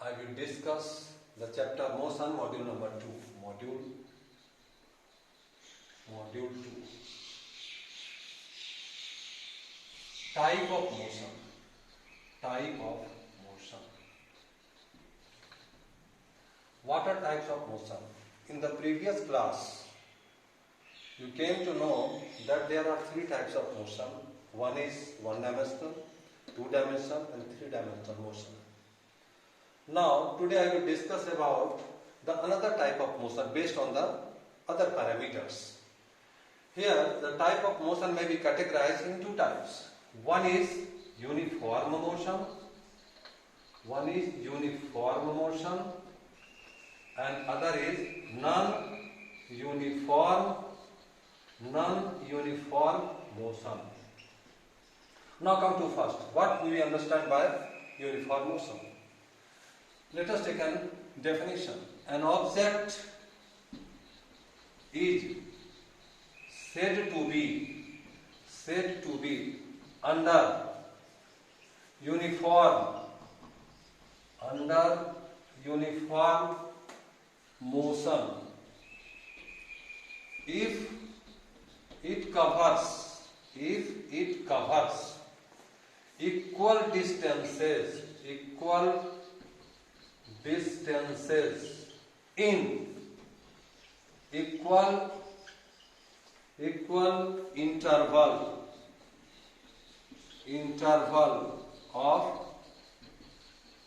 I will discuss the chapter motion, module number 2. Module 2. Type of motion. What are types of motion? In the previous class, you came to know that there are 3 types of motion. One is one-dimensional, two-dimensional and three-dimensional motion. Now, today I will discuss about the another type of motion based on the other parameters. Here, the type of motion may be categorized in 2 types. One is uniform motion. And other is non-uniform motion. Now come to first. What do we understand by uniform motion? Let us take a definition. An object is said to be under uniform motion if it covers equal distances in equal interval of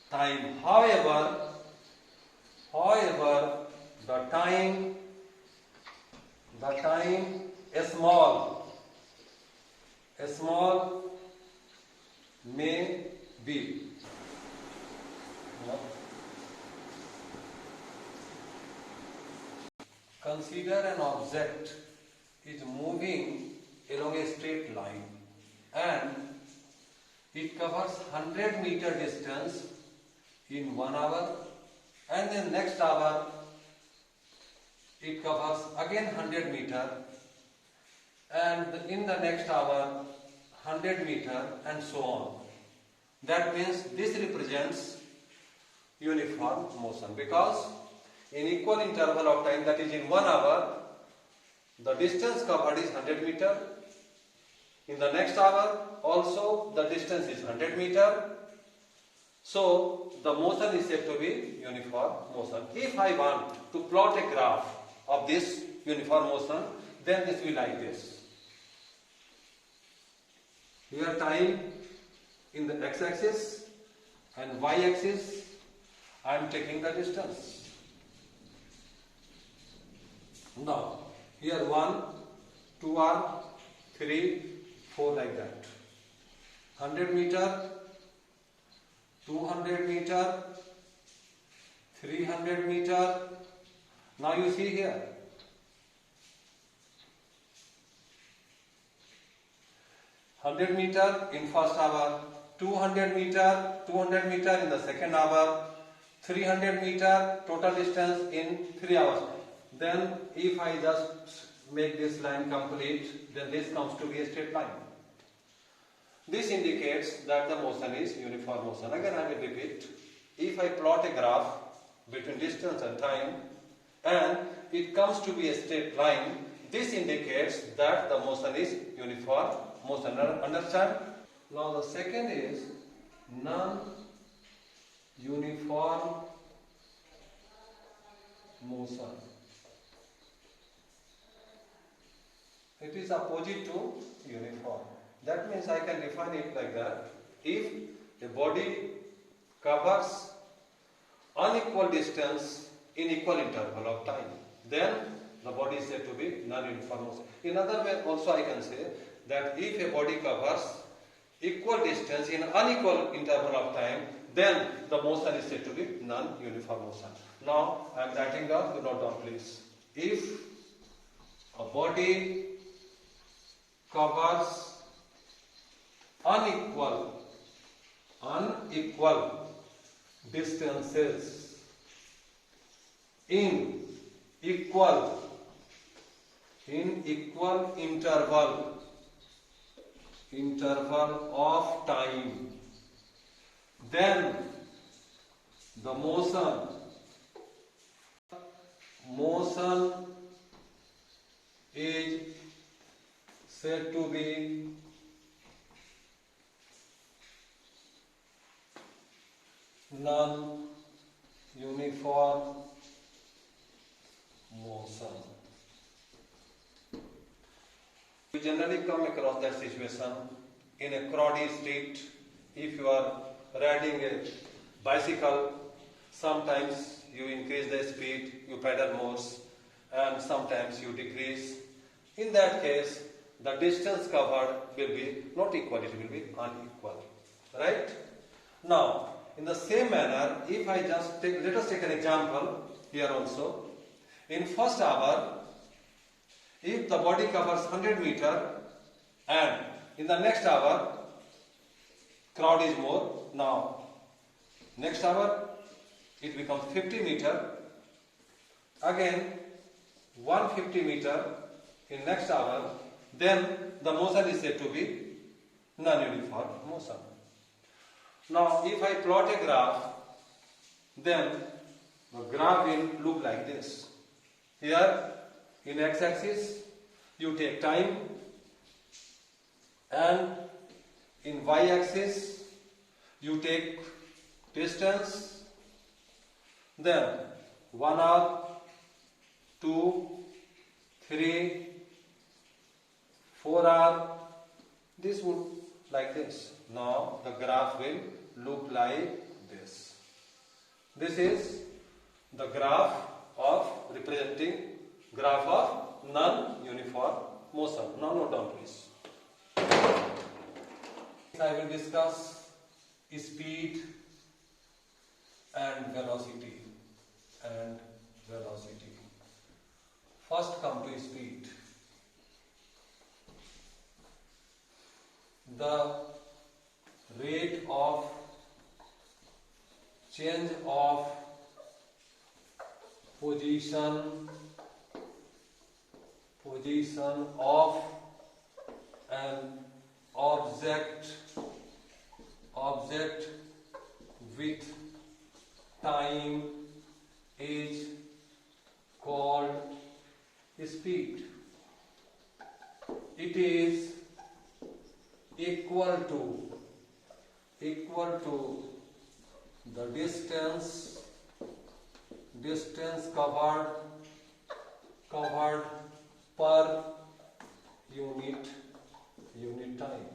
time. However, the time small may be. Consider an object is moving along a straight line and it covers 100 meter distance in 1 hour, and then next hour it covers again 100 meter, and in the next hour 100 meter, and so on. That means this represents uniform motion, because in equal interval of time, that is in 1 hour, the distance covered is 100 meter. In the next hour also the distance is 100 meter. So the motion is said to be uniform motion. If I want to plot a graph of this uniform motion, then this will be like this. Here time in the x-axis and y-axis I am taking the distance. Now here 1, 2 are 3, 4 like that. 100 meter, 200 meter, 300 meter. Now you see here. 100 meter in first hour, 200 meter in the second hour, 300 meter total distance in 3 hours. Then if I just make this line complete, then this comes to be a straight line. This indicates that the motion is uniform motion. Again I will repeat. If I plot a graph between distance and time and it comes to be a straight line, this indicates that the motion is uniform motion. Understand? Now the second is non-uniform motion. It is opposite to uniform. That means I can define it like that. If a body covers unequal distance in equal interval of time, then the body is said to be non-uniform motion. In other way also I can say that if a body covers equal distance in unequal interval of time, then the motion is said to be non-uniform motion. Now I am writing down, you note down please. If a body covers unequal distances in equal interval of time, then the motion is said to be non-uniform motion. We generally come across that situation in a crowded street. If you are riding a bicycle, sometimes you increase the speed, you pedal more, and sometimes you decrease. In that case, the distance covered will be not equal, it will be unequal. Right? Now, in the same manner, if I just take, let us take an example here also. In first hour, if the body covers 100 meter and in the next hour, crowd is more. Now, next hour, it becomes 50 meter. Again, 150 meter in next hour. Then the motion is said to be non-uniform motion. Now, if I plot a graph, then the graph will look like this. Here, in x-axis, you take time, and in y-axis, you take distance. Then 1 hour, 2, 3, 4 hour. This would like this. Now the graph will look like this. This is the graph of representing graph of non-uniform motion. Now note down please. I will discuss speed and velocity. First come to speed. The rate of change of position of an object with time is called speed. It is equal to the distance covered per unit time.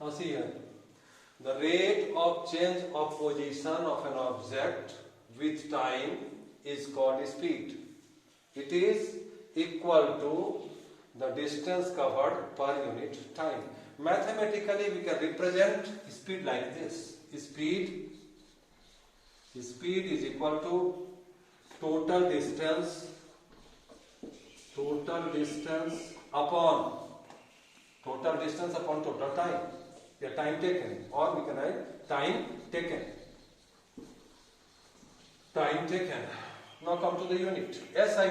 Now see here, the rate of change of position of an object with time is called speed. It is equal to the distance covered per unit time. Mathematically, we can represent speed like this. Speed is equal to total distance upon total time. Yeah, time taken, or we can write time taken. Now come to the unit. SI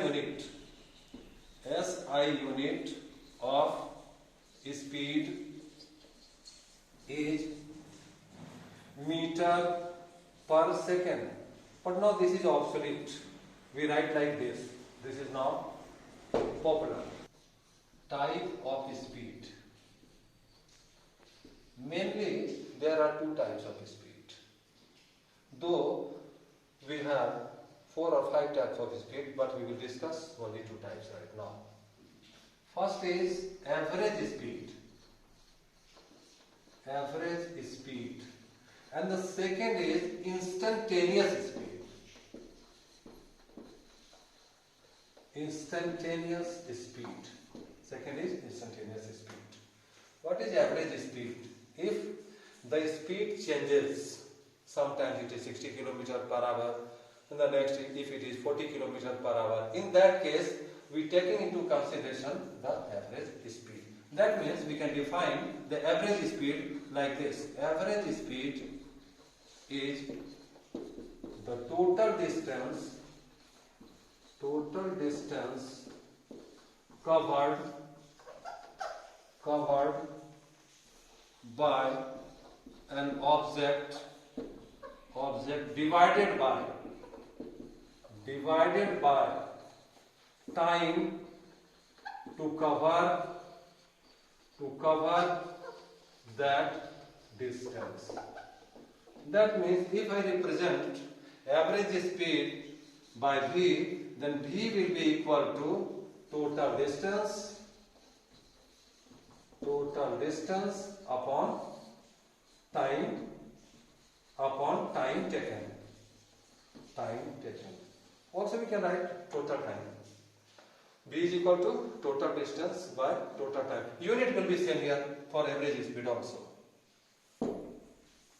unit of speed is meter per second. But now this is obsolete. We write like this. This is now popular. Type of speed. Mainly there are two types of speed. Though we have 4 or 5 types of speed, but we will discuss only 2 types right now. First is average speed. And the second is instantaneous speed. Second is instantaneous speed. What is average speed? If the speed changes, sometimes it is 60 km per hour, and the next if it is 40 km per hour, in that case we taking into consideration the average speed. That means we can define the average speed like this. Average speed is the total distance covered by an object object divided by time to cover that distance. That means if I represent average speed by v, then v will be equal to total distance upon time taken. Also we can write total time. V is equal to total distance by total time. Unit will be same here for average speed also.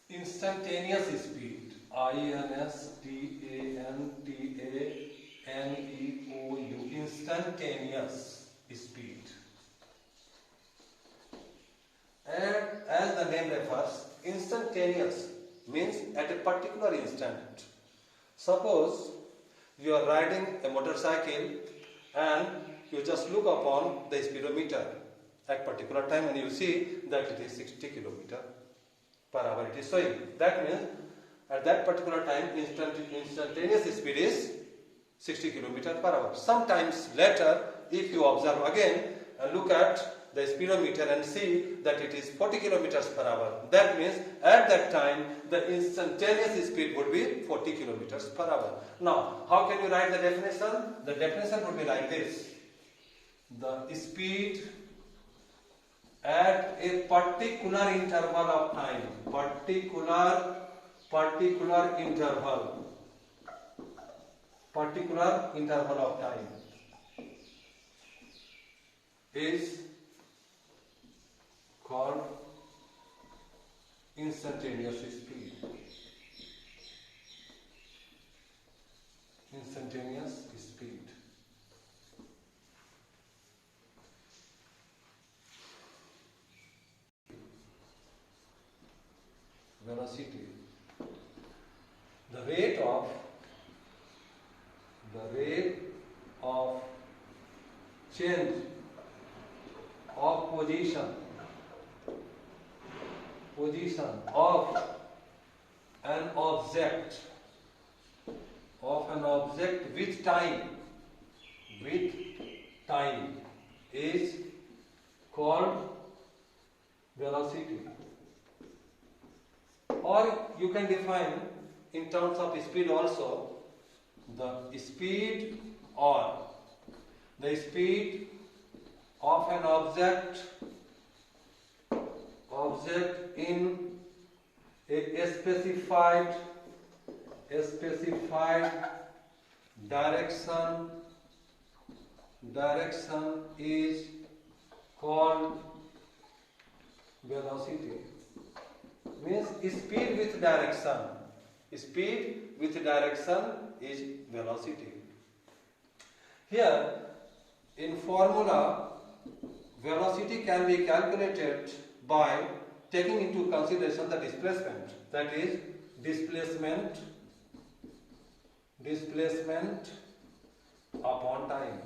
Instantaneous speed, instantaneous, instantaneous speed. And as the name refers, instantaneous means at a particular instant. Suppose you are riding a motorcycle and you just look upon the speedometer at particular time and you see that it is 60 km per hour it is showing. That means at that particular time instantaneous speed is 60 km per hour. Sometimes later, if you observe again and look at the speedometer and see that it is 40 km per hour, that means at that time the instantaneous speed would be 40 km per hour. Now, how can you write the definition? The definition would be like this: the speed at a particular interval of time, particular interval of time is called instantaneous speed. Instantaneous speed. Velocity. The rate of change of position of an object with time is called velocity. Or you can define in terms of speed also, the speed of an object in a specified direction is called velocity. Means speed with direction is velocity. Here in formula, velocity can be calculated by taking into consideration the displacement, that is displacement upon time.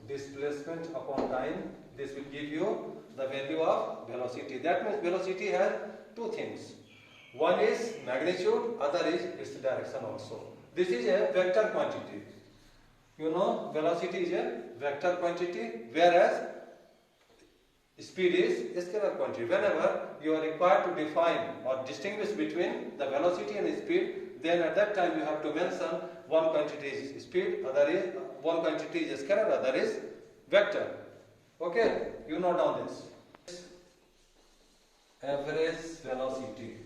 Displacement upon time, this will give you the value of velocity. That means velocity has two things. One is magnitude, other is its direction also. This is a vector quantity. You know, velocity is a vector quantity, whereas speed is a scalar quantity. Whenever you are required to define or distinguish between the velocity and speed, then at that time you have to mention one quantity is speed, one quantity is scalar, other is vector. Okay, you note down this. Average velocity.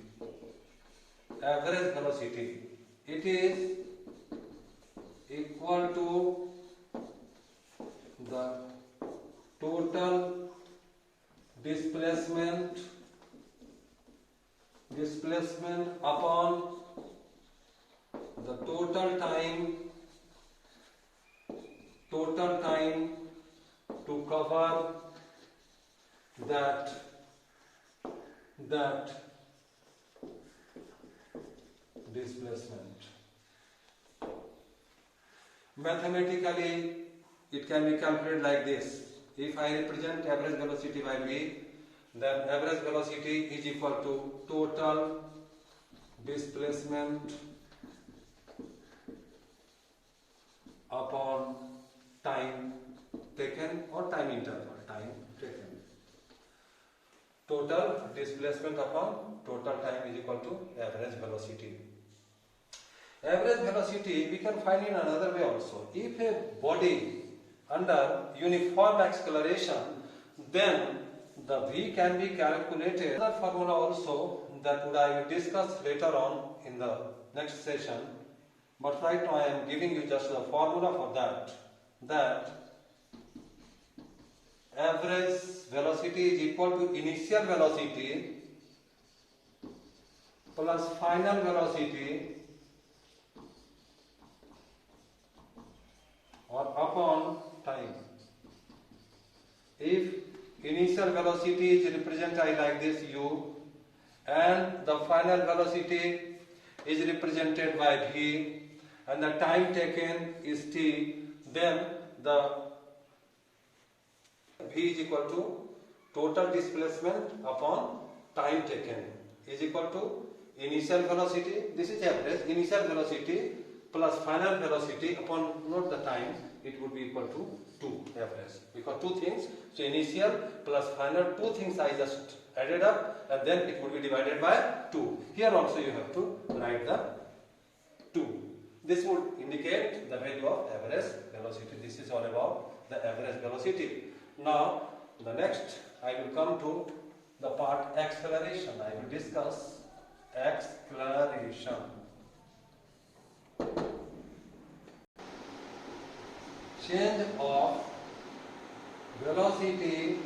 It is equal to the total displacement upon the total time to cover that displacement. Mathematically, it can be calculated like this. If I represent average velocity by v, then average velocity is equal to total displacement upon time taken or time interval, time taken. Total displacement upon total time is equal to average velocity. Average velocity we can find in another way also. If a body under uniform acceleration, then the V can be calculated. Another formula also that I will discuss later on in the next session. But right now I am giving you just the formula for that. That average velocity is equal to initial velocity plus final velocity or upon time. If initial velocity is represented like this u and the final velocity is represented by v and the time taken is t, then the v is equal to total displacement upon time taken is equal to initial velocity, this is average, initial velocity plus final velocity upon not the time, it would be equal to 2 average, because two things, so initial plus final, two things I just added up and then it would be divided by 2. Here also you have to write the 2. This would indicate the value of average velocity. This is all about the average velocity. Now the next I will come to the part acceleration. I will discuss acceleration. Change of velocity